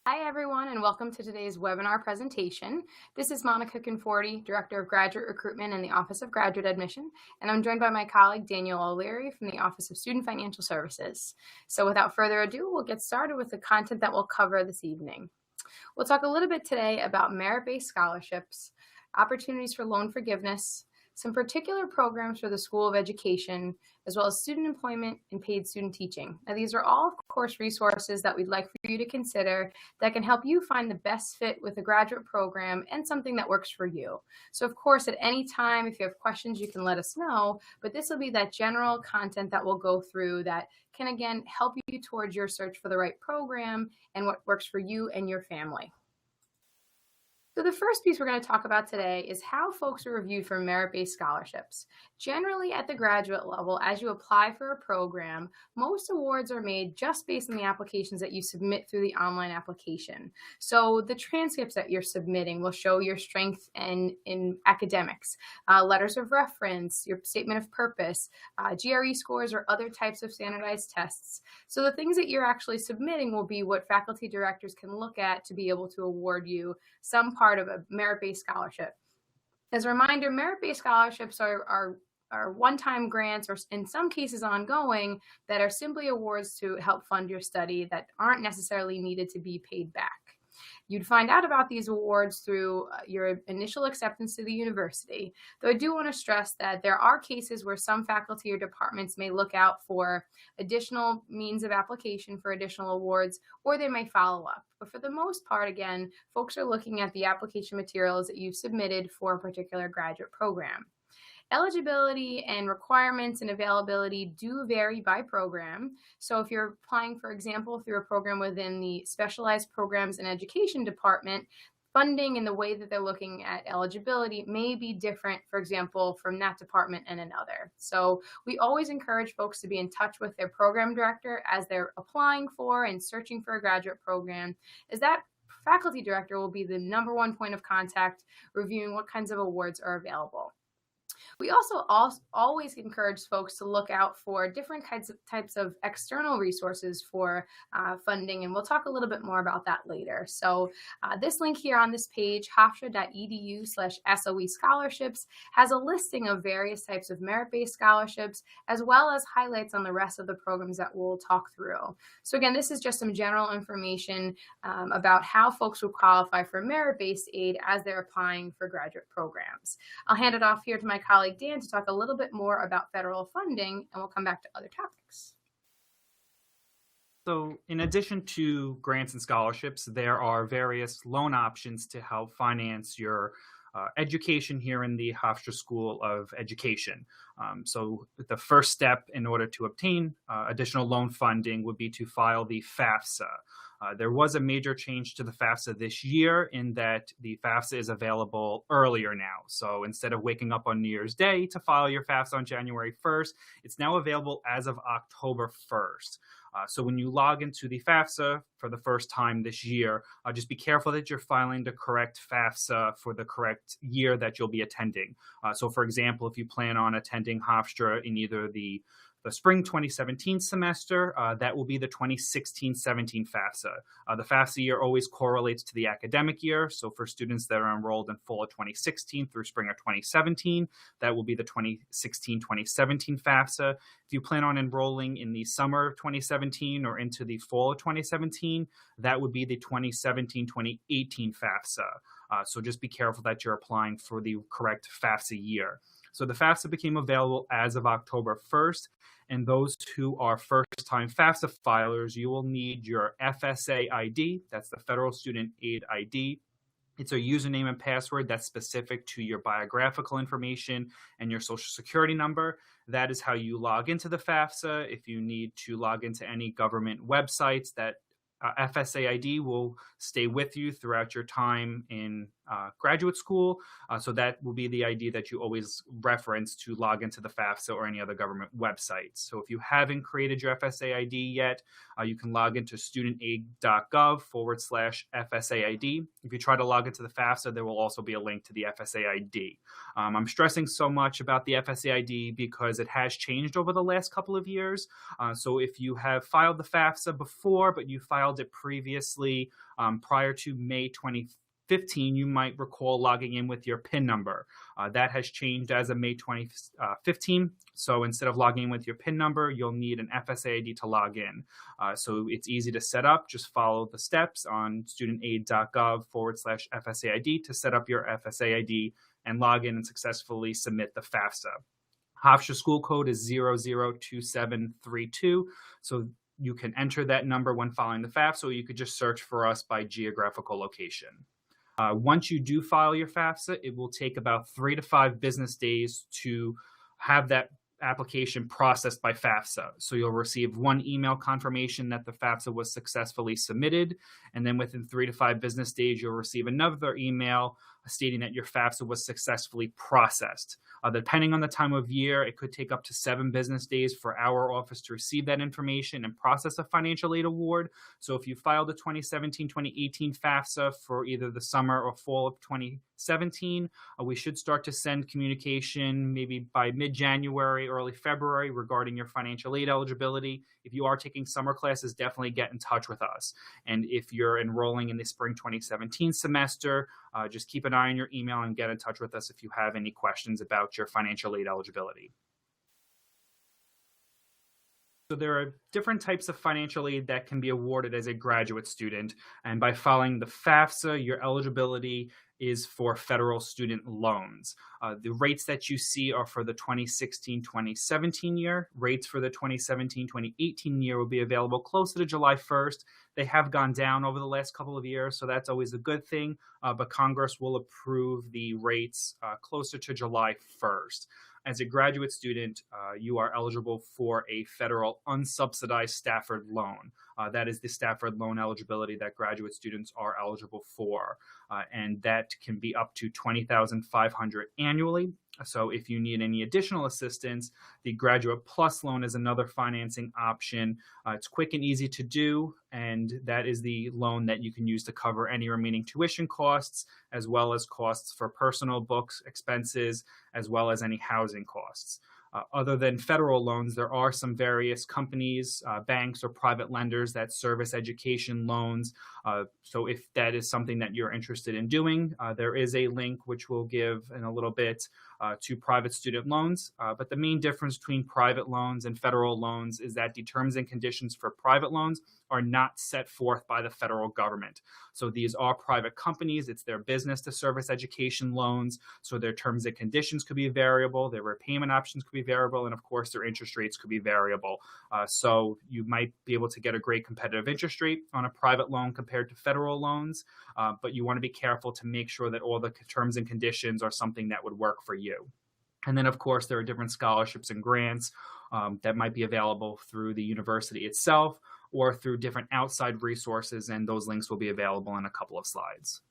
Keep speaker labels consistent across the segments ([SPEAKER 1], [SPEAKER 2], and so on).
[SPEAKER 1] Hi, everyone, and welcome to today's webinar presentation. This is Monica Conforti, Director of Graduate Recruitment in the Office of Graduate Admission, and I'm joined by my colleague, Daniel O'Leary from the Office of Student Financial Services. So without further ado, we'll get started with the content that we'll cover this evening. We'll talk a little bit today about merit-based scholarships, opportunities for loan forgiveness, some particular programs for the School of Education, as well as student employment and paid student teaching. Now, these are all, of course, resources that we'd like for you to consider that can help you find the best fit with a graduate program and something that works for you. So, of course, at any time, if you have questions, you can let us know, but this will be that general content that we'll go through that can, again, help you towards your search for the right program and what works for you and your family. So the first piece we're going to talk about today is how folks are reviewed for merit-based scholarships. Generally, at the graduate level, as you apply for a program, most awards are made just based on the applications that you submit through the online application. So the transcripts that you're submitting will show your strength in academics, letters of reference, your statement of purpose, GRE scores, or other types of standardized tests. So the things that you're actually submitting will be what faculty directors can look at to be able to award you some part of a merit-based scholarship. As a reminder, merit-based scholarships are one-time grants, or in some cases ongoing, that are simply awards to help fund your study that aren't necessarily needed to be paid back. You'd find out about these awards through your initial acceptance to the university, though I do want to stress that there are cases where some faculty or departments may look out for additional means of application for additional awards, or they may follow up. But for the most part, again, folks are looking at the application materials that you've submitted for a particular graduate program. Eligibility and requirements and availability do vary by program. So if you're applying, for example, through a program within the Specialized Programs and Education Department, funding and the way that they're looking at eligibility may be different, for example, from that department and another. So we always encourage folks to be in touch with their program director as they're applying for and searching for a graduate program, as that faculty director will be the number one point of contact reviewing what kinds of awards are available. We also always encourage folks to look out for different types of external resources for funding, and we'll talk a little bit more about that later. So this link here on this page, hofstra.edu/SOE scholarships, has a listing of various types of merit-based scholarships, as well as highlights on the rest of the programs that we'll talk through. So again, this is just some general information about how folks will qualify for merit-based aid as they're applying for graduate programs. I'll hand it off here to my colleague Dan to talk a little bit more about federal funding, and we'll come back to other topics.
[SPEAKER 2] So in addition to grants and scholarships, there are various loan options to help finance your education here in the Hofstra School of Education. So the first step in order to obtain additional loan funding would be to file the FAFSA. There was a major change to the FAFSA this year in that the FAFSA is available earlier now. So instead of waking up on New Year's Day to file your FAFSA on January 1st, it's now available as of October 1st. So when you log into the FAFSA for the first time this year, just be careful that you're filing the correct FAFSA for the correct year that you'll be attending. So for example, if you plan on attending Hofstra in either the spring 2017 semester, that will be the 2016-17 FAFSA. The FAFSA year always correlates to the academic year. So for students that are enrolled in fall of 2016 through spring of 2017, that will be the 2016-2017 FAFSA. If you plan on enrolling in the summer of 2017 or into the fall of 2017, that would be the 2017-2018 FAFSA. So just be careful that you're applying for the correct FAFSA year. So the FAFSA became available as of October 1st, and those who are first-time FAFSA filers, you will need your FSA ID, that's the Federal Student Aid ID. It's a username and password that's specific to your biographical information and your social security number. That is how you log into the FAFSA. If you need to log into any government websites, that FSA ID will stay with you throughout your time in graduate school. So that will be the ID that you always reference to log into the FAFSA or any other government website. So if you haven't created your FSA ID yet, you can log into studentaid.gov/FSA ID. If you try to log into the FAFSA, there will also be a link to the FSA ID. I'm stressing so much about the FSA ID because it has changed over the last couple of years. So if you have filed the FAFSA before, but you filed it previously prior to May 2015, you might recall logging in with your PIN number. That has changed as of May 2015. So instead of logging in with your PIN number, you'll need an FSA ID to log in. So it's easy to set up. Just follow the steps on studentaid.gov/FSA ID to set up your FSA ID and log in and successfully submit the FAFSA. Hofstra school code is 002732. So you can enter that number when filing the FAFSA, or you could just search for us by geographical location. Once you do file your FAFSA, it will take about 3 to 5 business days to have that application processed by FAFSA. So you'll receive one email confirmation that the FAFSA was successfully submitted, and then within 3 to 5 business days, you'll receive another email stating that your FAFSA was successfully processed. Depending on the time of year, it could take up to 7 business days for our office to receive that information and process a financial aid award. So if you filed the 2017-2018 FAFSA for either the summer or fall of 2017, we should start to send communication maybe by mid-January, early February regarding your financial aid eligibility. If you are taking summer classes, definitely get in touch with us. And if you're enrolling in the spring 2017 semester, just keep an eye on your email and get in touch with us if you have any questions about your financial aid eligibility. So there are different types of financial aid that can be awarded as a graduate student. And by filing the FAFSA, your eligibility is for federal student loans. The rates that you see are for the 2016-2017 year. Rates for the 2017-2018 year will be available closer to July 1st. They have gone down over the last couple of years, so that's always a good thing. But Congress will approve the rates closer to July 1st. As a graduate student, you are eligible for a federal unsubsidized Stafford loan. That is the Stafford loan eligibility that graduate students are eligible for. And that can be up to $20,500 annually. So if you need any additional assistance, the Graduate Plus loan is another financing option. It's quick and easy to do, and that is the loan that you can use to cover any remaining tuition costs, as well as costs for personal books, expenses, as well as any housing costs. Other than federal loans, there are some various companies, banks, or private lenders that service education loans. So if that is something that you're interested in doing, there is a link which we'll give in a little bit to private student loans. But the main difference between private loans and federal loans is that the terms and conditions for private loans are not set forth by the federal government. So these are private companies. It's their business to service education loans. So their terms and conditions could be variable. Their repayment options could be variable. And of course, their interest rates could be variable. So you might be able to get a great competitive interest rate on a private loan compared to federal loans. But you want to be careful to make sure that all the terms and conditions are something that would work for you. And then, of course, there are different scholarships and grants that might be available through the university itself or through different outside resources, and those links will be available in a couple of slides.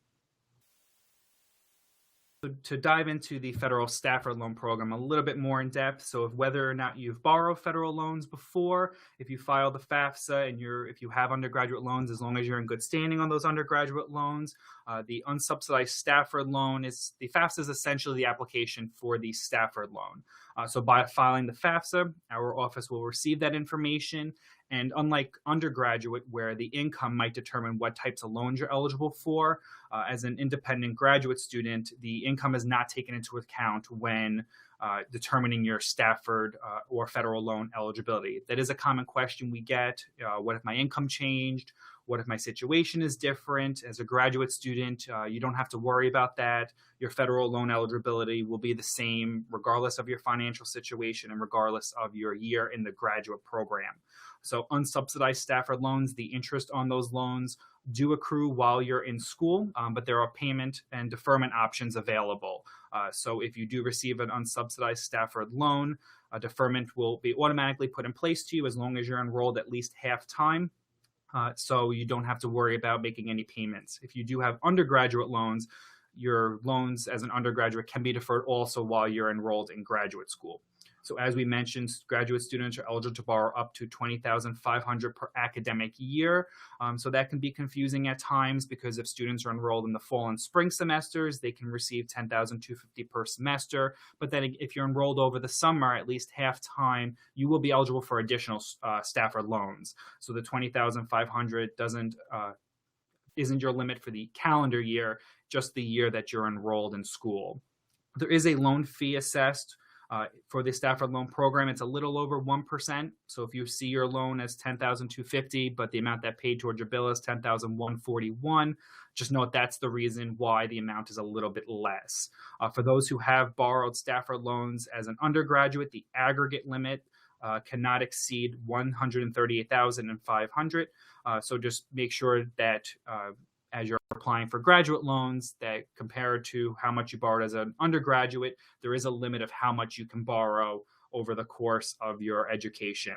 [SPEAKER 2] To dive into the federal Stafford loan program a little bit more in depth, so if whether or not you've borrowed federal loans before, if you file the FAFSA and if you have undergraduate loans, as long as you're in good standing on those undergraduate loans, the unsubsidized Stafford loan the FAFSA is essentially the application for the Stafford loan. So by filing the FAFSA, our office will receive that information. And unlike undergraduate, where the income might determine what types of loans you're eligible for, as an independent graduate student, the income is not taken into account when determining your Stafford or federal loan eligibility. That is a common question we get. What if my income changed? What if my situation is different? As a graduate student, you don't have to worry about that. Your federal loan eligibility will be the same regardless of your financial situation and regardless of your year in the graduate program. So unsubsidized Stafford loans, the interest on those loans do accrue while you're in school, but there are payment and deferment options available. So if you do receive an unsubsidized Stafford loan, a deferment will be automatically put in place to you as long as you're enrolled at least half time. So you don't have to worry about making any payments. If you do have undergraduate loans, your loans as an undergraduate can be deferred also while you're enrolled in graduate school. So as we mentioned, graduate students are eligible to borrow up to $20,500 per academic year. So that can be confusing at times because if students are enrolled in the fall and spring semesters, they can receive $10,250 per semester. But then if you're enrolled over the summer, at least half time, you will be eligible for additional Stafford loans. So the $20,500 isn't your limit for the calendar year, just the year that you're enrolled in school. There is a loan fee assessed for the Stafford loan program. It's a little over 1%. So if you see your loan as $10,250, but the amount that paid towards your bill is $10,141, just note that's the reason why the amount is a little bit less. For those who have borrowed Stafford loans as an undergraduate, the aggregate limit cannot exceed $138,500. So just make sure that as you're applying for graduate loans, that compared to how much you borrowed as an undergraduate, there is a limit of how much you can borrow over the course of your education.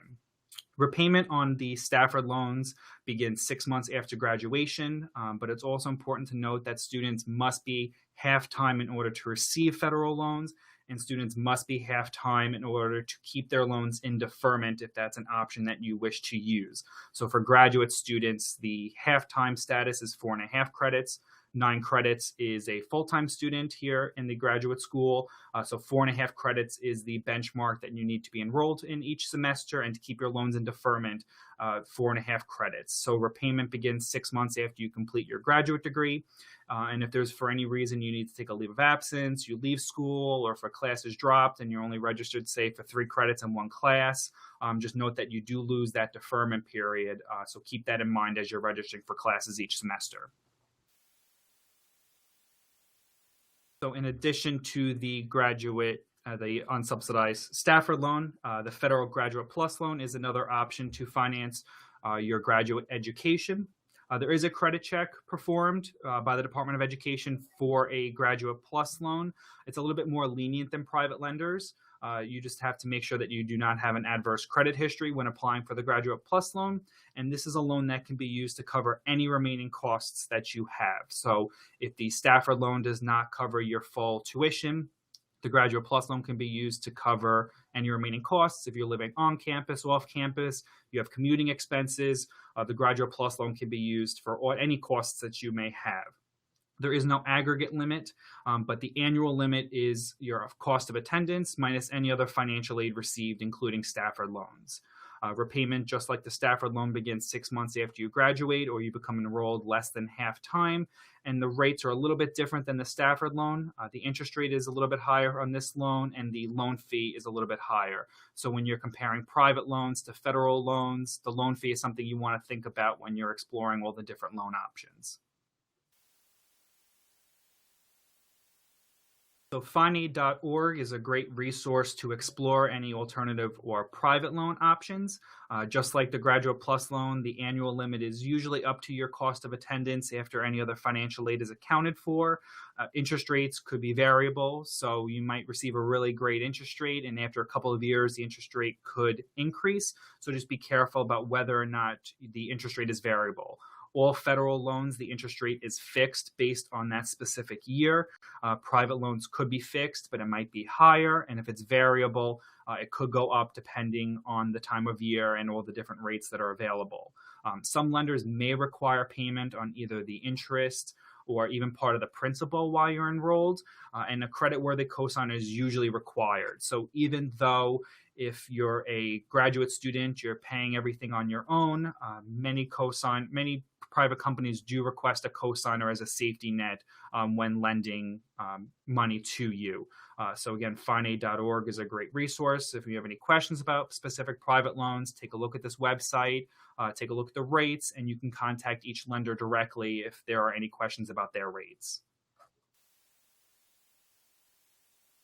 [SPEAKER 2] Repayment on the Stafford loans begins 6 months after graduation, but it's also important to note that students must be half-time in order to receive federal loans, and students must be half-time in order to keep their loans in deferment if that's an option that you wish to use. So for graduate students, the half-time status is 4.5 credits. 9 credits is a full-time student here in the graduate school. So 4.5 credits is the benchmark that you need to be enrolled in each semester, and to keep your loans in deferment, 4.5 credits. So repayment begins 6 months after you complete your graduate degree. And if there's for any reason you need to take a leave of absence, you leave school, or if a class is dropped and you're only registered, say, for 3 credits in one class, just note that you do lose that deferment period. So keep that in mind as you're registering for classes each semester. So in addition to the graduate, the unsubsidized Stafford loan, the Federal Graduate Plus loan is another option to finance your graduate education. There is a credit check performed by the Department of Education for a Graduate Plus loan. It's a little bit more lenient than private lenders. You just have to make sure that you do not have an adverse credit history when applying for the Graduate Plus loan. And this is a loan that can be used to cover any remaining costs that you have. So if the Stafford loan does not cover your full tuition, the Graduate Plus loan can be used to cover any remaining costs. If you're living on campus, off campus, you have commuting expenses, the Graduate Plus loan can be used for any costs that you may have. There is no aggregate limit, but the annual limit is your cost of attendance minus any other financial aid received, including Stafford loans. Repayment, just like the Stafford loan, begins 6 months after you graduate or you become enrolled less than half time. And the rates are a little bit different than the Stafford loan. The interest rate is a little bit higher on this loan, and the loan fee is a little bit higher. So when you're comparing private loans to federal loans, the loan fee is something you want to think about when you're exploring all the different loan options. So finaid.org is a great resource to explore any alternative or private loan options. Just like the Graduate Plus loan, the annual limit is usually up to your cost of attendance after any other financial aid is accounted for. Interest rates could be variable, so you might receive a really great interest rate, and after a couple of years, the interest rate could increase. So just be careful about whether or not the interest rate is variable. All federal loans, the interest rate is fixed based on that specific year. Private loans could be fixed, but it might be higher. And if it's variable, it could go up depending on the time of year and all the different rates that are available. Some lenders may require payment on either the interest or even part of the principal while you're enrolled, and a creditworthy cosigner is usually required. So even though if you're a graduate student, you're paying everything on your own, many private companies do request a cosigner as a safety net when lending money to you. So again, finaid.org is a great resource. If you have any questions about specific private loans, take a look at this website, take a look at the rates, and you can contact each lender directly if there are any questions about their rates.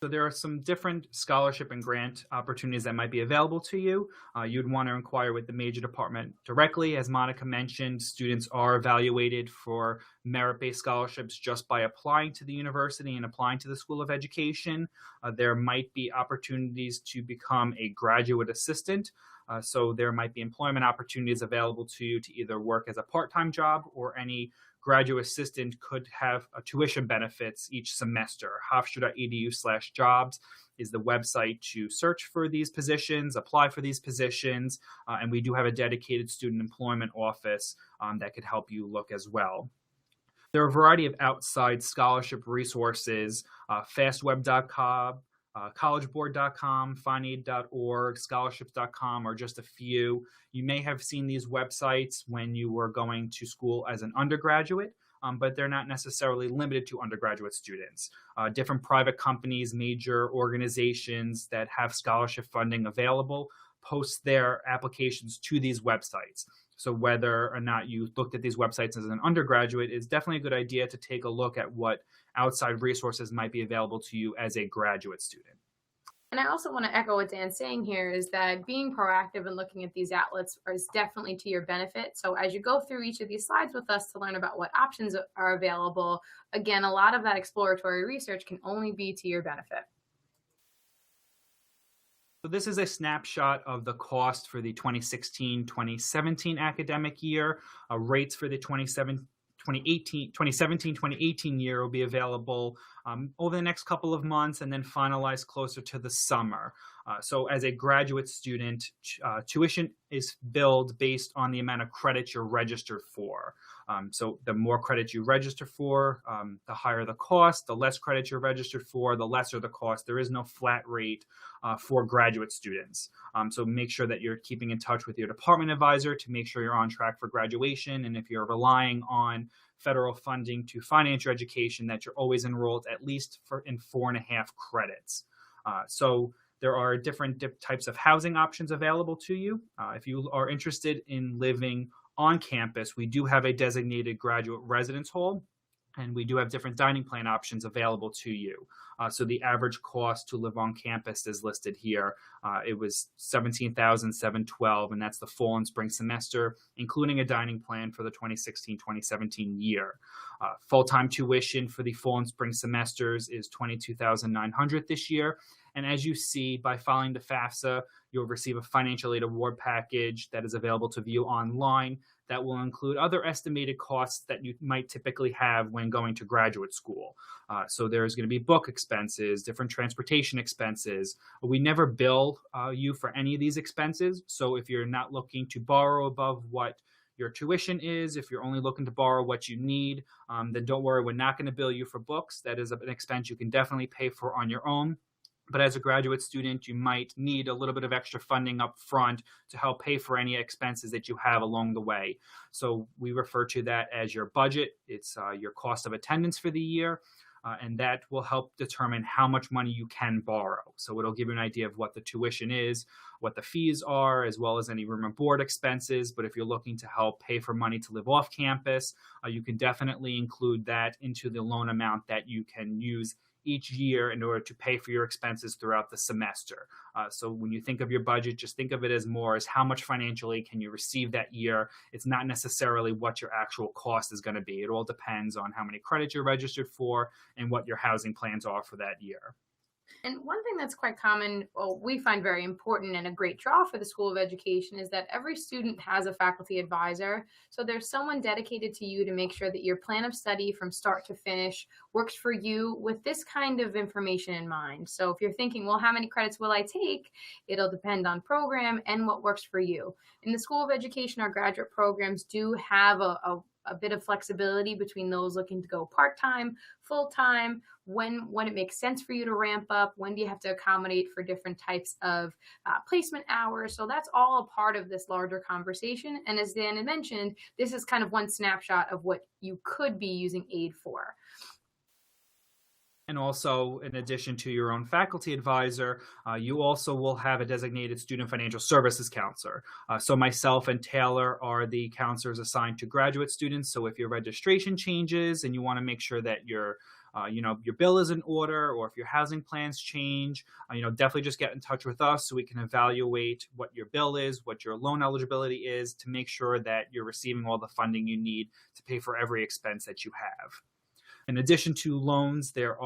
[SPEAKER 2] So there are some different scholarship and grant opportunities that might be available to you. You'd want to inquire with the major department directly. As Monica mentioned, students are evaluated for merit-based scholarships just by applying to the university and applying to the School of Education. There might be opportunities to become a graduate assistant. So there might be employment opportunities available to you to either work as a part-time job, or any graduate assistant could have a tuition benefits each semester. Hofstra.edu/jobs is the website to search for these positions, apply for these positions, and we do have a dedicated student employment office that could help you look as well. There are a variety of outside scholarship resources, fastweb.com, collegeboard.com, finaid.org, scholarships.com are just a few. You may have seen these websites when you were going to school as an undergraduate, but they're not necessarily limited to undergraduate students. Different private companies, major organizations that have scholarship funding available post their applications to these websites. So whether or not you looked at these websites as an undergraduate, it's definitely a good idea to take a look at what outside resources might be available to you as a graduate student.
[SPEAKER 1] And I also want to echo what Dan's saying here is that being proactive and looking at these outlets is definitely to your benefit. So as you go through each of these slides with us to learn about what options are available, again, a lot of that exploratory research can only be to your benefit.
[SPEAKER 2] So this is a snapshot of the cost for the 2016-2017 academic year. Rates for the 2017-2018 year will be available over the next couple of months and then finalized closer to the summer. So as a graduate student, tuition is billed based on the amount of credits you're registered for. So the more credits you register for, the higher the cost. The less credits you're registered for, the lesser the cost. There is no flat rate for graduate students. So make sure that you're keeping in touch with your department advisor to make sure you're on track for graduation. And if you're relying on federal funding to finance your education, that you're always enrolled at least in 4.5 credits. So there are different types of housing options available to you. If you are interested in living on campus, we do have a designated graduate residence hall, and we do have different dining plan options available to you. So the average cost to live on campus is listed here. It was $17,712, and that's the fall and spring semester, including a dining plan for the 2016-2017 year. Full-time tuition for the fall and spring semesters is $22,900 this year. And as you see, by filing the FAFSA, you'll receive a financial aid award package that is available to view online that will include other estimated costs that you might typically have when going to graduate school. So there's going to be book expenses, different transportation expenses. We never bill you for any of these expenses. So if you're not looking to borrow above what your tuition is, if you're only looking to borrow what you need, then don't worry, we're not going to bill you for books. That is an expense you can definitely pay for on your own. But as a graduate student, you might need a little bit of extra funding up front to help pay for any expenses that you have along the way. So we refer to that as your budget. It's your cost of attendance for the year, and that will help determine how much money you can borrow. So it'll give you an idea of what the tuition is, what the fees are, as well as any room and board expenses. But if you're looking to help pay for money to live off campus, you can definitely include that into the loan amount that you can use each year in order to pay for your expenses throughout the semester. So when you think of your budget, just think of it as more as how much financially can you receive that year. It's not necessarily what your actual cost is going to be. It all depends on how many credits you're registered for and what your housing plans are for that year.
[SPEAKER 1] And one thing that's quite common, we find very important and a great draw for the School of Education is that every student has a faculty advisor. So there's someone dedicated to you to make sure that your plan of study from start to finish works for you with this kind of information in mind. So if you're thinking, well, how many credits will I take? It'll depend on program and what works for you. In the School of Education, our graduate programs do have a bit of flexibility between those looking to go part-time, full-time, when it makes sense for you to ramp up, when do you have to accommodate for different types of placement hours. So that's all a part of this larger conversation. And as Dan had mentioned, this is kind of one snapshot of what you could be using aid for.
[SPEAKER 2] And also, in addition to your own faculty advisor, you also will have a designated student financial services counselor. So myself and Taylor are the counselors assigned to graduate students. So if your registration changes and you want to make sure that your bill is in order, or if your housing plans change, definitely just get in touch with us so we can evaluate what your bill is, what your loan eligibility is, to make sure that you're receiving all the funding you need to pay for every expense that you have. In addition to loans, there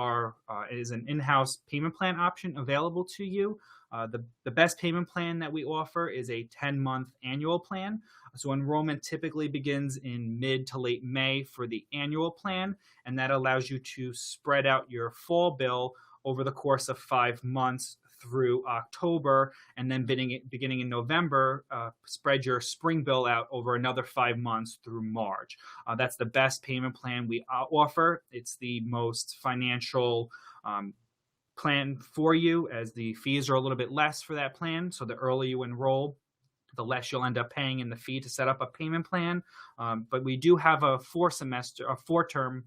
[SPEAKER 2] is an in-house payment plan option available to you. The best payment plan that we offer is a 10-month annual plan. So enrollment typically begins in mid to late May for the annual plan, and that allows you to spread out your fall bill over the course of 5 months through October, and then beginning in November, spread your spring bill out over another 5 months through March. That's the best payment plan we offer. It's the most financial plan for you, as the fees are a little bit less for that plan. So the earlier you enroll, the less you'll end up paying in the fee to set up a payment plan. But we do have a 4-term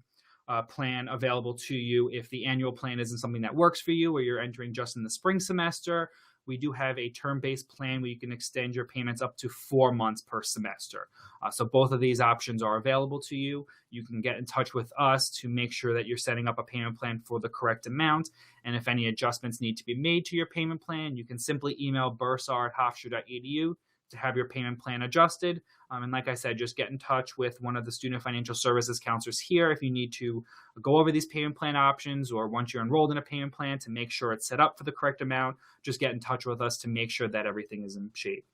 [SPEAKER 2] plan available to you if the annual plan isn't something that works for you, or you're entering just in the spring semester. We do have a term-based plan where you can extend your payments up to 4 months per semester. So both of these options are available to you. You can get in touch with us to make sure that you're setting up a payment plan for the correct amount. And if any adjustments need to be made to your payment plan, you can simply email bursar@hofstra.edu to have your payment plan adjusted. And like I said, just get in touch with one of the student financial services counselors here if you need to go over these payment plan options, or once you're enrolled in a payment plan to make sure it's set up for the correct amount, just get in touch with us to make sure that everything is in shape.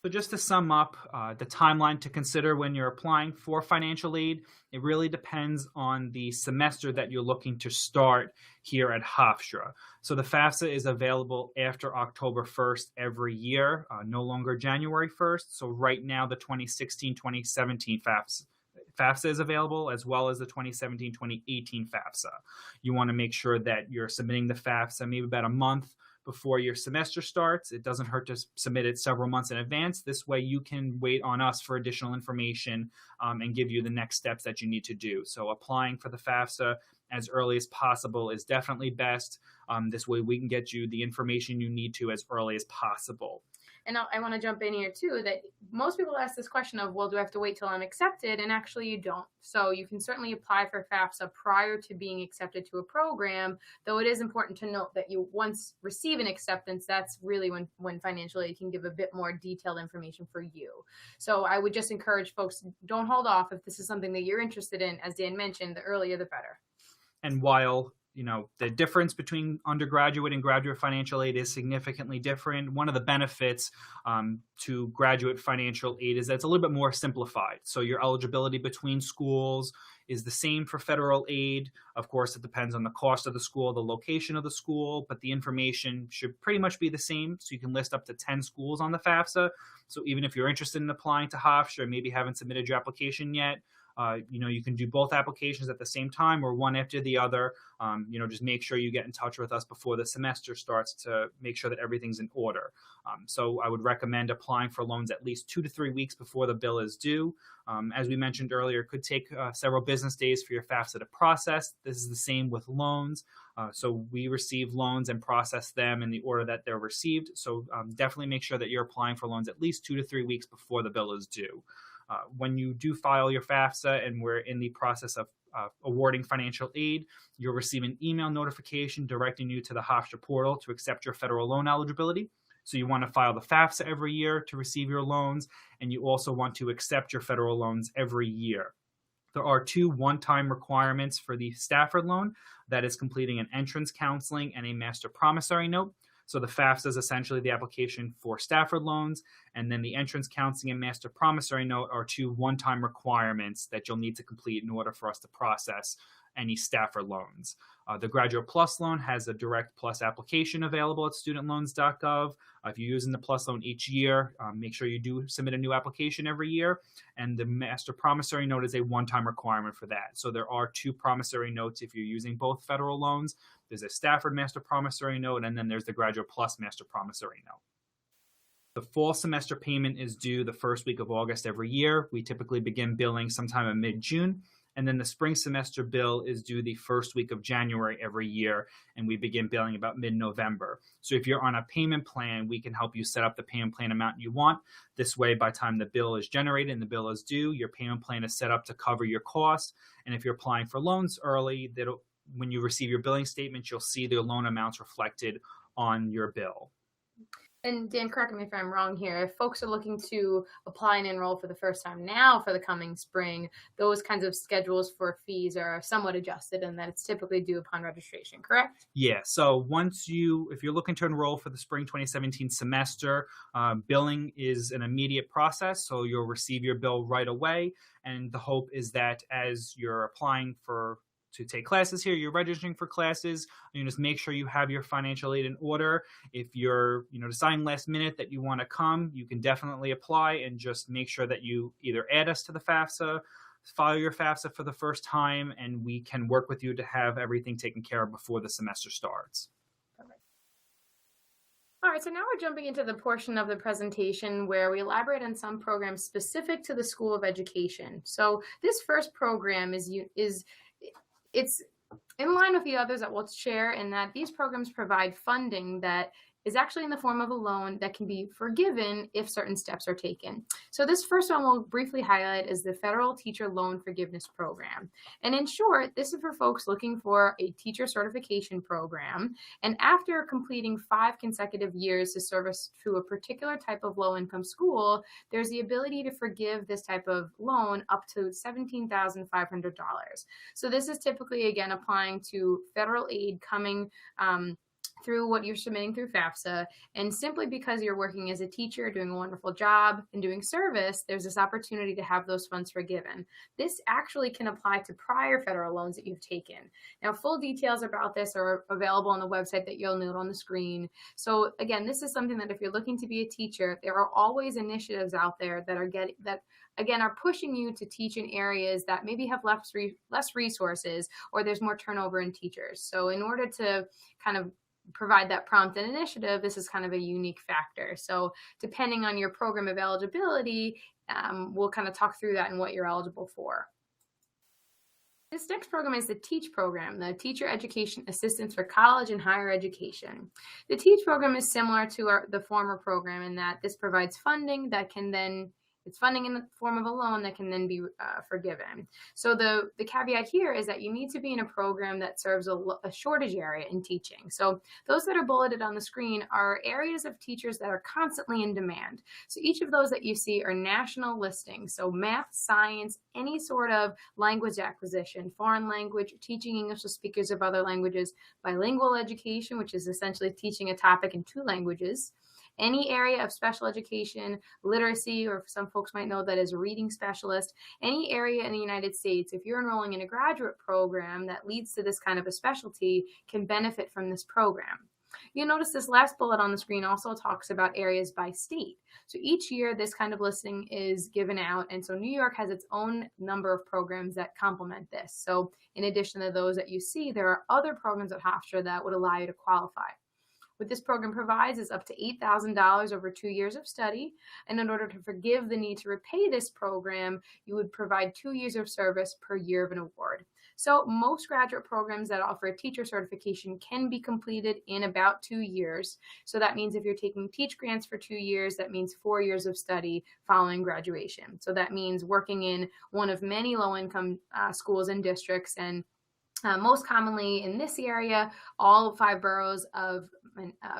[SPEAKER 2] So just to sum up, the timeline to consider when you're applying for financial aid, it really depends on the semester that you're looking to start here at Hofstra. So the FAFSA is available after October 1st every year, no longer January 1st. So right now, the 2016-2017 FAFSA is available, as well as the 2017-2018 FAFSA. You want to make sure that you're submitting the FAFSA maybe about a month before your semester starts. It doesn't hurt to submit it several months in advance. This way you can wait on us for additional information and give you the next steps that you need to do. So applying for the FAFSA as early as possible is definitely best. This way we can get you the information you need to as early as possible.
[SPEAKER 1] And I want to jump in here too, that most people ask this question of, well, do I have to wait till I'm accepted? And actually you don't. So you can certainly apply for FAFSA prior to being accepted to a program, though it is important to note that you once receive an acceptance, that's really when financial aid can give a bit more detailed information for you. So I would just encourage folks, don't hold off if this is something that you're interested in. As Dan mentioned, the earlier the better.
[SPEAKER 2] And while the difference between undergraduate and graduate financial aid is significantly different, one of the benefits to graduate financial aid is that it's a little bit more simplified. So your eligibility between schools is the same for federal aid. Of course, it depends on the cost of the school, the location of the school, but the information should pretty much be the same. So you can list up to 10 schools on the FAFSA. So even if you're interested in applying to Hofstra, maybe haven't submitted your application yet, you can do both applications at the same time or one after the other. Just make sure you get in touch with us before the semester starts to make sure that everything's in order. So I would recommend applying for loans at least 2 to 3 weeks before the bill is due. As we mentioned earlier, it could take several business days for your FAFSA to process. This is the same with loans. So we receive loans and process them in the order that they're received. So definitely make sure that you're applying for loans at least 2 to 3 weeks before the bill is due. When you do file your FAFSA and we're in the process of awarding financial aid, you'll receive an email notification directing you to the Hofstra portal to accept your federal loan eligibility. So you want to file the FAFSA every year to receive your loans, and you also want to accept your federal loans every year. There are 2 one-time requirements for the Stafford loan. That is completing an entrance counseling and a master promissory note. So the FAFSA is essentially the application for Stafford loans, and then the entrance counseling and master promissory note are 2 one-time requirements that you'll need to complete in order for us to process any Stafford loans. The Graduate Plus loan has a Direct Plus application available at studentloans.gov. If you're using the Plus loan each year, make sure you do submit a new application every year. And the Master Promissory Note is a one-time requirement for that. So there are 2 promissory notes if you're using both federal loans. There's a Stafford Master Promissory Note, and then there's the Graduate Plus Master Promissory Note. The fall semester payment is due the first week of August every year. We typically begin billing sometime in mid-June. And then the spring semester bill is due the first week of January every year, and we begin billing about mid-November. So if you're on a payment plan, we can help you set up the payment plan amount you want. This way, by the time the bill is generated and the bill is due, your payment plan is set up to cover your costs. And if you're applying for loans early, when you receive your billing statement, you'll see the loan amounts reflected on your bill.
[SPEAKER 1] And Dan, correct me if I'm wrong here. If folks are looking to apply and enroll for the first time now for the coming spring, those kinds of schedules for fees are somewhat adjusted and that it's typically due upon registration, correct?
[SPEAKER 2] Yeah, so if you're looking to enroll for the spring 2017 semester, billing is an immediate process, so you'll receive your bill right away. And the hope is that as you're applying to take classes here, you're registering for classes, you just make sure you have your financial aid in order. If you're, deciding last minute that you want to come, you can definitely apply and just make sure that you either add us to the FAFSA, file your FAFSA for the first time, and we can work with you to have everything taken care of before the semester starts.
[SPEAKER 1] All right, so now we're jumping into the portion of the presentation where we elaborate on some programs specific to the School of Education. So this first program it's in line with the others that we'll share in that these programs provide funding that is actually in the form of a loan that can be forgiven if certain steps are taken. So this first one we'll briefly highlight is the Federal Teacher Loan Forgiveness Program. And in short, this is for folks looking for a teacher certification program. And after completing 5 consecutive years of service to a particular type of low-income school, there's the ability to forgive this type of loan up to $17,500. So this is typically, again, applying to federal aid coming through what you're submitting through FAFSA. And simply because you're working as a teacher, doing a wonderful job and doing service, there's this opportunity to have those funds forgiven. This actually can apply to prior federal loans that you've taken. Now, full details about this are available on the website that you'll note on the screen. So again, this is something that if you're looking to be a teacher, there are always initiatives out there that are pushing you to teach in areas that maybe have less resources or there's more turnover in teachers. So in order to kind of provide that prompt and initiative, this is kind of a unique factor. So depending on your program of eligibility, we'll kind of talk through that and what you're eligible for. This next program is the TEACH program, the Teacher Education Assistance for College and Higher Education. The TEACH program is similar to the former program in that this provides funding that can then it's funding in the form of a loan that can then be forgiven. So the caveat here is that you need to be in a program that serves a shortage area in teaching. So those that are bulleted on the screen are areas of teachers that are constantly in demand. So each of those that you see are national listings. So math, science, any sort of language acquisition, foreign language, teaching English to speakers of other languages, bilingual education, which is essentially teaching a topic in 2 languages, any area of special education, literacy, or some folks might know that as a reading specialist, any area in the United States, if you're enrolling in a graduate program that leads to this kind of a specialty, can benefit from this program. You'll notice this last bullet on the screen also talks about areas by state. So each year this kind of listing is given out, and so New York has its own number of programs that complement this. So in addition to those that you see, there are other programs at Hofstra that would allow you to qualify. What this program provides is up to $8,000 over 2 years of study. And in order to forgive the need to repay this program, you would provide 2 years of service per year of an award. So most graduate programs that offer a teacher certification can be completed in about 2 years. So that means if you're taking Teach grants for 2 years, that means 4 years of study following graduation. So that means working in one of many low-income schools and districts, and most commonly in this area, all 5 boroughs of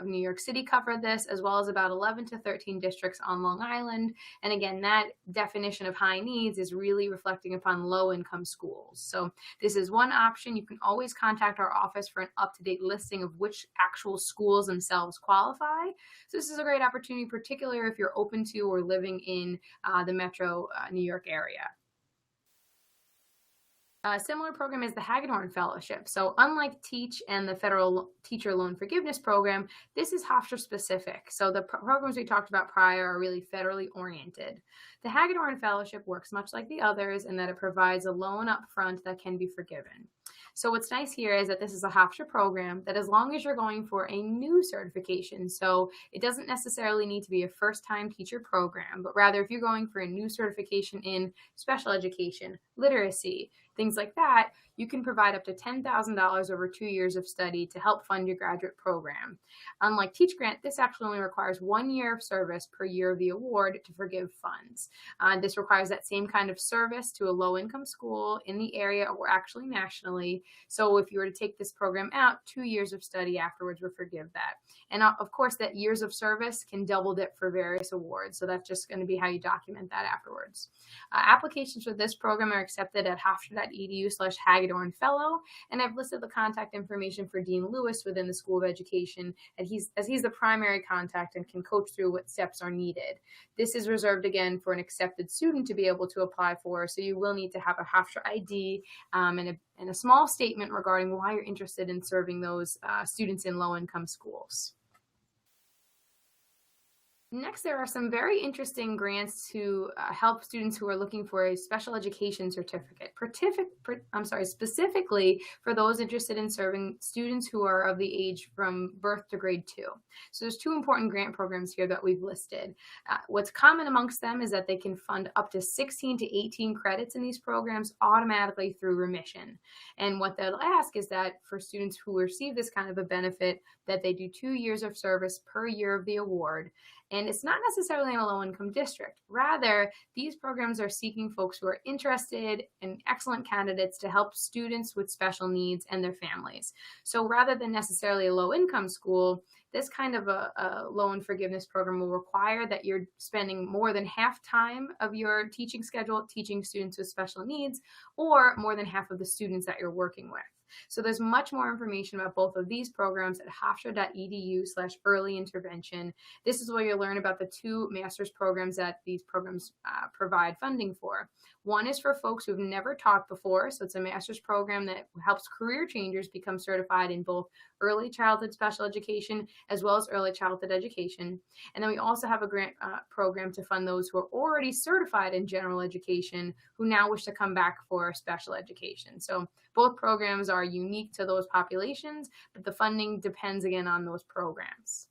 [SPEAKER 1] New York City cover this, as well as about 11 to 13 districts on Long Island. And again, that definition of high needs is really reflecting upon low-income schools. So this is one option. You can always contact our office for an up-to-date listing of which actual schools themselves qualify. So this is a great opportunity, particularly if you're open to or living in the metro New York area. A similar program is the Hagedorn Fellowship. So unlike TEACH and the Federal Teacher Loan Forgiveness Program, this is Hofstra specific. So the programs we talked about prior are really federally oriented. The Hagedorn Fellowship works much like the others in that it provides a loan up front that can be forgiven. So what's nice here is that this is a Hofstra program that as long as you're going for a new certification, so it doesn't necessarily need to be a first-time teacher program, but rather if you're going for a new certification in special education, literacy, things like that, you can provide up to $10,000 over 2 years of study to help fund your graduate program. Unlike Teach Grant, this actually only requires 1 year of service per year of the award to forgive funds. This requires that same kind of service to a low-income school in the area or actually nationally, So if you were to take this program out, 2 years of study afterwards would forgive that. And of course, that years of service can double dip for various awards. So that's just going to be how you document that afterwards. Applications for this program are accepted at hofstra.edu/Hagedorn Fellow. And I've listed the contact information for Dean Lewis within the School of Education, and he's the primary contact and can coach through what steps are needed. This is reserved again for an accepted student to be able to apply for. So you will need to have a Hofstra ID and a small statement regarding why you're interested in serving those students in low-income schools. Next, there are some very interesting grants to help students who are looking for a special education certificate, specifically for those interested in serving students who are of the age from birth to grade 2. So there's 2 important grant programs here that we've listed. What's common amongst them is that they can fund up to 16 to 18 credits in these programs automatically through remission. And what they'll ask is that for students who receive this kind of a benefit, that they do 2 years of service per year of the award. And it's not necessarily in a low-income district. Rather, these programs are seeking folks who are interested and excellent candidates to help students with special needs and their families. So rather than necessarily a low-income school, this kind of a loan forgiveness program will require that you're spending more than half time of your teaching schedule teaching students with special needs, or more than half of the students that you're working with. So there's much more information about both of these programs at hofstra.edu/early intervention. This is where you'll learn about the 2 master's programs that these programs provide funding for. One is for folks who've never taught before. So it's a master's program that helps career changers become certified in both early childhood special education as well as early childhood education. And then we also have a grant program to fund those who are already certified in general education who now wish to come back for special education. So both programs are unique to those populations, but the funding depends again on those programs.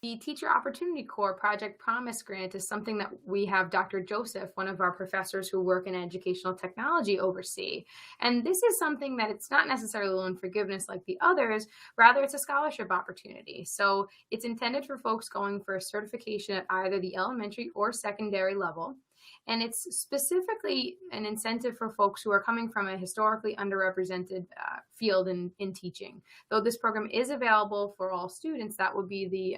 [SPEAKER 1] The Teacher Opportunity Corps Project Promise Grant is something that we have Dr. Joseph, one of our professors who work in educational technology, oversee. And this is something that it's not necessarily loan forgiveness like the others, rather it's a scholarship opportunity. So it's intended for folks going for a certification at either the elementary or secondary level. And it's specifically an incentive for folks who are coming from a historically underrepresented field in teaching. Though this program is available for all students, that would be the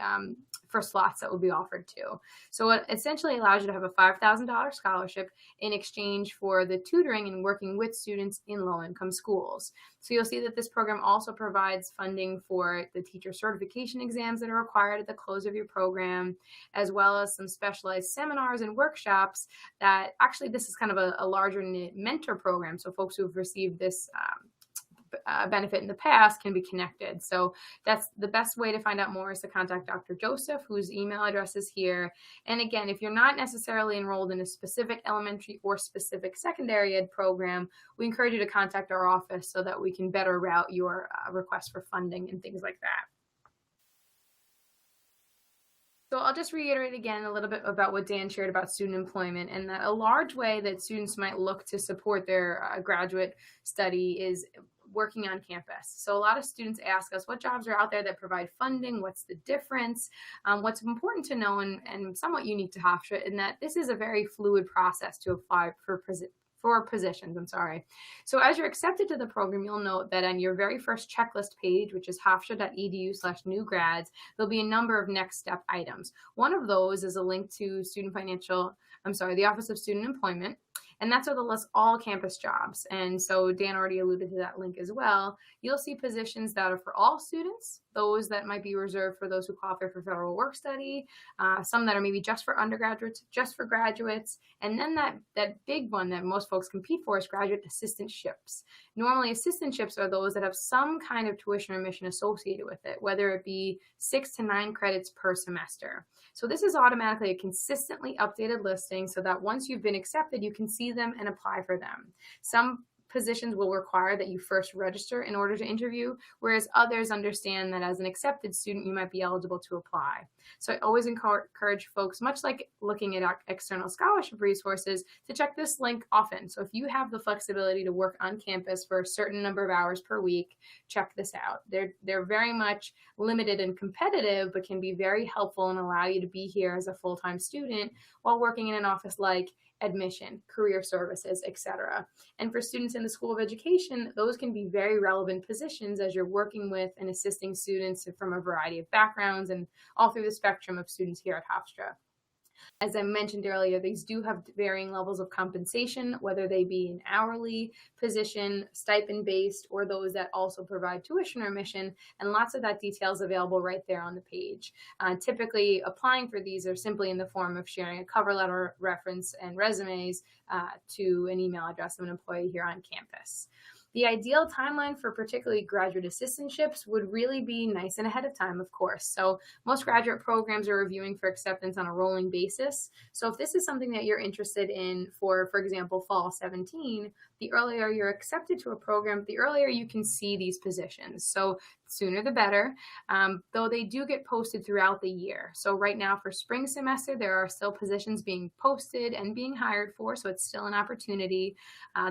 [SPEAKER 1] for slots that would be offered to. So it essentially allows you to have a $5,000 scholarship in exchange for the tutoring and working with students in low-income schools. So you'll see that this program also provides funding for the teacher certification exams that are required at the close of your program, as well as some specialized seminars and workshops that actually this is kind of a larger mentor program. So folks who've received this benefit in the past can be connected. So that's the best way to find out more is to contact Dr. Joseph, whose email address is here. And again, if you're not necessarily enrolled in a specific elementary or specific secondary ed program, we encourage you to contact our office so that we can better route your request for funding and things like that. So I'll just reiterate again a little bit about what Dan shared about student employment, and that a large way that students might look to support their graduate study is working on campus. So a lot of students ask us what jobs are out there that provide funding, what's the difference, what's important to know and somewhat unique to Hofstra in that this is a very fluid process to apply for positions. So as you're accepted to the program, you'll note that on your very first checklist page, which is hofstra.edu/new grads, there'll be a number of next step items. One of those is a link to the Office of Student Employment. And that's where they'll list all campus jobs. And so Dan already alluded to that link as well. You'll see positions that are for all students, those that might be reserved for those who qualify for federal work study, some that are maybe just for undergraduates, just for graduates. And then that big one that most folks compete for is graduate assistantships. Normally assistantships are those that have some kind of tuition or mission associated with it, whether it be 6 to 9 credits per semester. So this is automatically a consistently updated listing so that once you've been accepted, you can see them and apply for them. Some positions will require that you first register in order to interview, whereas others understand that as an accepted student, you might be eligible to apply. So I always encourage folks, much like looking at external scholarship resources, to check this link often. So if you have the flexibility to work on campus for a certain number of hours per week, check this out. They're very much limited and competitive, but can be very helpful and allow you to be here as a full-time student while working in an office like admission, career services, etc. And for students in the School of Education, those can be very relevant positions as you're working with and assisting students from a variety of backgrounds and all through the spectrum of students here at Hofstra. As I mentioned earlier, these do have varying levels of compensation, whether they be an hourly position, stipend-based, or those that also provide tuition or admission, and lots of that detail is available right there on the page. Typically, applying for these are simply in the form of sharing a cover letter, reference, and resumes to an email address of an employee here on campus. The ideal timeline for particularly graduate assistantships would really be nice and ahead of time, of course. So most graduate programs are reviewing for acceptance on a rolling basis. So if this is something that you're interested in for example, fall 17, the earlier you're accepted to a program, the earlier you can see these positions. So sooner the better, though they do get posted throughout the year. So right now for spring semester, there are still positions being posted and being hired for, so it's still an opportunity.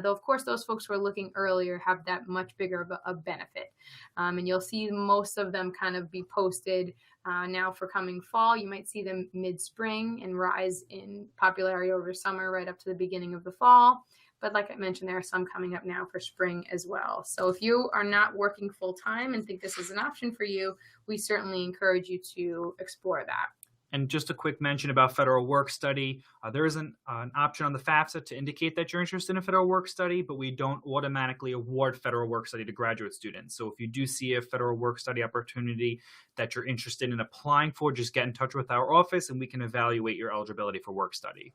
[SPEAKER 1] Though of course those folks who are looking earlier have that much bigger of a benefit. And you'll see most of them kind of be posted now for coming fall. You might see them mid-spring and rise in popularity over summer right up to the beginning of the fall. But like I mentioned, there are some coming up now for spring as well. So if you are not working full time and think this is an option for you, we certainly encourage you to explore that.
[SPEAKER 2] And just a quick mention about federal work study. There is an option on the FAFSA to indicate that you're interested in a federal work study, but we don't automatically award federal work study to graduate students. So if you do see a federal work study opportunity that you're interested in applying for, just get in touch with our office and we can evaluate your eligibility for work study.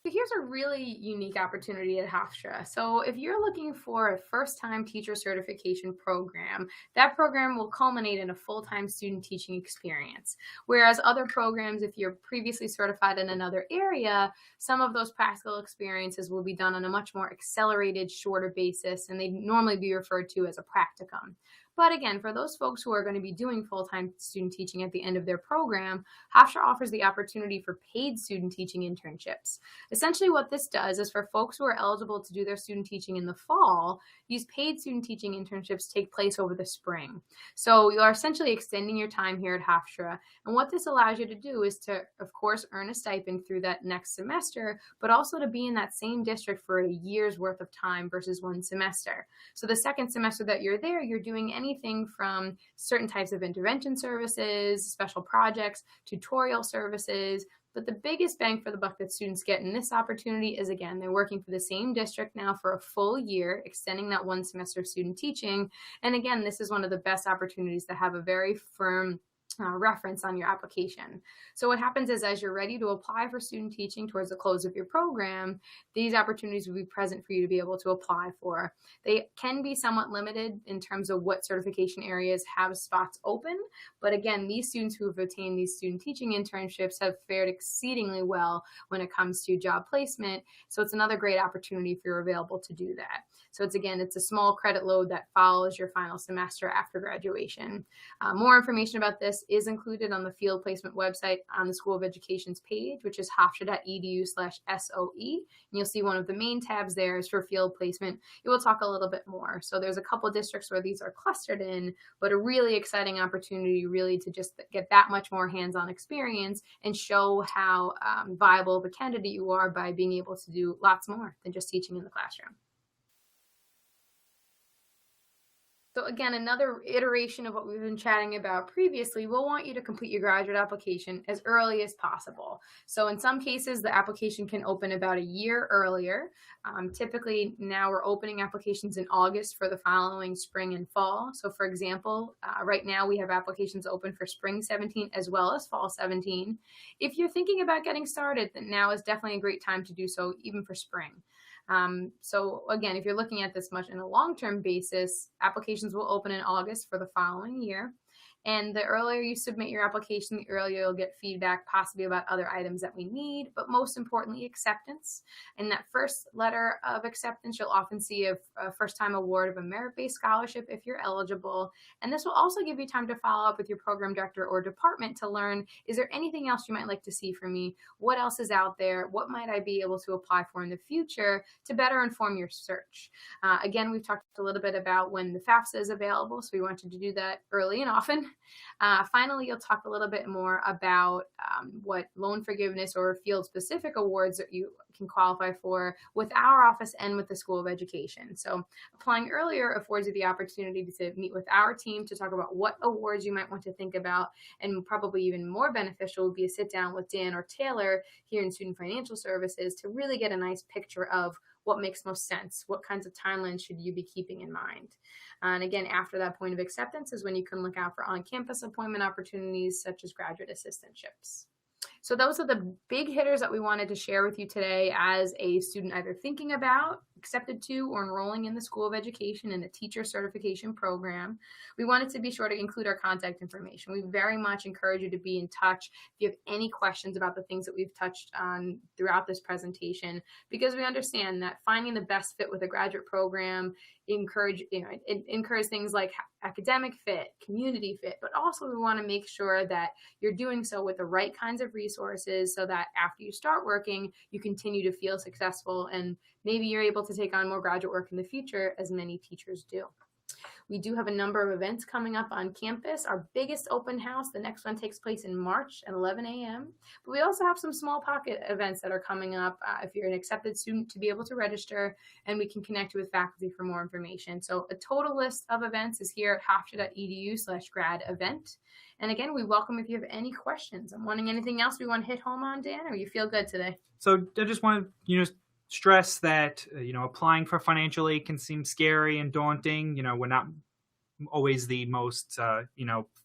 [SPEAKER 1] So here's a really unique opportunity at Hofstra. So if you're looking for a first-time teacher certification program, that program will culminate in a full-time student teaching experience. Whereas other programs, if you're previously certified in another area, some of those practical experiences will be done on a much more accelerated, shorter basis, and they'd normally be referred to as a practicum. But again, for those folks who are going to be doing full-time student teaching at the end of their program, Hofstra offers the opportunity for paid student teaching internships. Essentially what this does is for folks who are eligible to do their student teaching in the fall, these paid student teaching internships take place over the spring. So you are essentially extending your time here at Hofstra. And what this allows you to do is to, of course, earn a stipend through that next semester, but also to be in that same district for a year's worth of time versus one semester. So the second semester that you're there, you're doing anything from certain types of intervention services, special projects, tutorial services. But the biggest bang for the buck that students get in this opportunity is, again, they're working for the same district now for a full year, extending that one semester of student teaching. And again, this is one of the best opportunities to have a very firm reference on your application. So what happens is as you're ready to apply for student teaching towards the close of your program, these opportunities will be present for you to be able to apply for. They can be somewhat limited in terms of what certification areas have spots open. But again, these students who have obtained these student teaching internships have fared exceedingly well when it comes to job placement. So it's another great opportunity if you're available to do that. So it's a small credit load that follows your final semester after graduation. More information about this is included on the field placement website on the School of Education's page, which is hofstra.edu/SOE. And you'll see one of the main tabs there is for field placement. It will talk a little bit more. So there's a couple of districts where these are clustered in, but a really exciting opportunity really to just get that much more hands-on experience and show how viable of a candidate you are by being able to do lots more than just teaching in the classroom. So again, another iteration of what we've been chatting about previously, we'll want you to complete your graduate application as early as possible. So in some cases, the application can open about a year earlier. Typically, now we're opening applications in August for the following spring and fall. So for example, right now we have applications open for spring 17 as well as fall 17. If you're thinking about getting started, then now is definitely a great time to do so, even for spring. So again, if you're looking at this much in a long-term basis, applications will open in August for the following year. And the earlier you submit your application, the earlier you'll get feedback, possibly about other items that we need, but most importantly, acceptance. In that first letter of acceptance, you'll often see a first-time award of a merit-based scholarship if you're eligible. And this will also give you time to follow up with your program director or department to learn, is there anything else you might like to see from me? What else is out there? What might I be able to apply for in the future to better inform your search? Again, we've talked a little bit about when the FAFSA is available, so we want you to do that early and often. Finally, you'll talk a little bit more about what loan forgiveness or field-specific awards that you can qualify for with our office and with the School of Education. So applying earlier affords you the opportunity to meet with our team to talk about what awards you might want to think about, and probably even more beneficial would be a sit down with Dan or Taylor here in Student Financial Services to really get a nice picture of what makes most sense, what kinds of timelines should you be keeping in mind. And again, after that point of acceptance is when you can look out for on-campus appointment opportunities such as graduate assistantships. So those are the big hitters that we wanted to share with you today as a student either thinking about, accepted to, or enrolling in the School of Education in the teacher certification program. We wanted to be sure to include our contact information. We very much encourage you to be in touch if you have any questions about the things that we've touched on throughout this presentation, because we understand that finding the best fit with a graduate program it encourages things like academic fit, community fit, but also we want to make sure that you're doing so with the right kinds of resources so that after you start working, you continue to feel successful and maybe you're able to take on more graduate work in the future, as many teachers do. We do have a number of events coming up on campus. Our biggest open house, the next one takes place in March at 11 a.m. But we also have some small pocket events that are coming up if you're an accepted student to be able to register, and we can connect you with faculty for more information. So a total list of events is here at hofstra.edu/grad event. And again, we welcome if you have any questions. I'm wondering anything else we want to hit home on, Dan, or you feel good today?
[SPEAKER 2] So I just want to, stress that, applying for financial aid can seem scary and daunting. We're not always the most,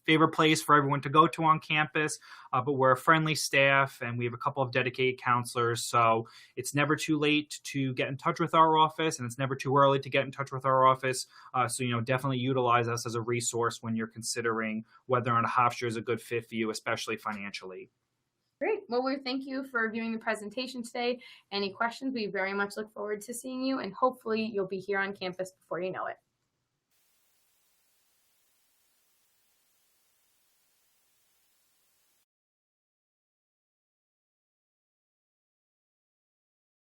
[SPEAKER 2] favorite place for everyone to go to on campus, but we're a friendly staff and we have a couple of dedicated counselors. So it's never too late to get in touch with our office, and it's never too early to get in touch with our office. So, definitely utilize us as a resource when you're considering whether or not Hofstra is a good fit for you, especially financially.
[SPEAKER 1] Great. Well, we thank you for viewing the presentation today. Any questions, we very much look forward to seeing you, and hopefully you'll be here on campus before you know it.